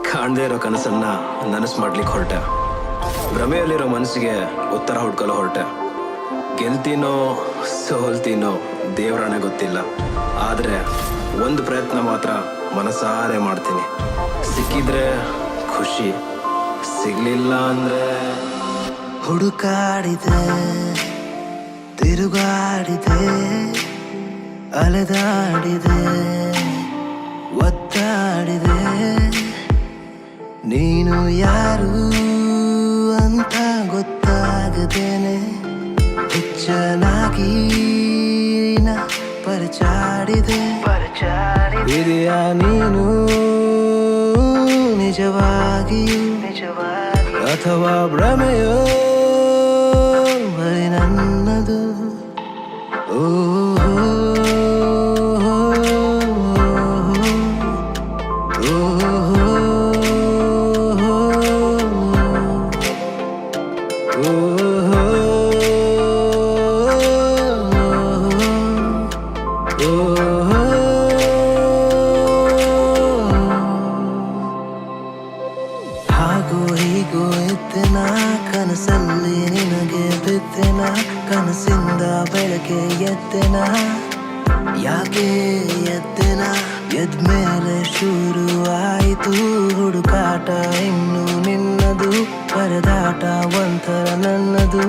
ಕಾಣದೇ ಇರೋ ಕನಸನ್ನ ನನಸು ಮಾಡ್ಲಿಕ್ಕೆ ಹೊರಟೆ. ಭ್ರಮೆಯಲ್ಲಿರೋ ಮನಸ್ಸಿಗೆ ಉತ್ತರ ಹುಡ್ಕಲು ಹೊರಟೆ. ಗೆಲ್ತೀನೋ ಸೋಲ್ತೀನೋ ದೇವರಾಣೆ ಗೊತ್ತಿಲ್ಲ, ಆದ್ರೆ ಒಂದು ಪ್ರಯತ್ನ ಮಾತ್ರ ಮನಸಾರೆ ಮಾಡ್ತೀನಿ. ಸಿಕ್ಕಿದ್ರೆ ಖುಷಿ, ಸಿಗ್ಲಿಲ್ಲ ಅಂದ್ರೆ ಹುಡುಕಾಡಿದೆ, ತಿರುಗಾಡಿದೆ, ಅಲೆದಾಡಿದೆ, ಒತ್ತಾಡಿದೆ. ನೀನು ಯಾರು ಅಂತ ಗೊತ್ತಾಗದೇನೆ ಹುಚ್ಚನಾಗಿ ಪರಚಾಡಿದೆ. ಇದೆಯಾ ನೀನು ನಿಜವಾಗಿಯೂ ಅಥವಾ ಭ್ರಮೆಯೋ ಬರೀ ನನ್ನದು? ಹಾಗೋ ಹೀಗೋ ಇದ್ದೆನ ಕನಸಲ್ಲಿ ನಿನಗೆ ಬಿದ್ದೆನ, ಕನಸಿಂದ ಬೆಳಗ್ಗೆ ಎದ್ದೆನ. ಯಾಕೆ ಎದ್ದೆನ? ಎದ್ಮೇಲೆ ಶುರು ಆಯಿತು ಹುಡುಕಾಟ, ಇನ್ನು ನಿನ್ನದು ಪರದಾಟ ಒಂಥರ ನನ್ನದು.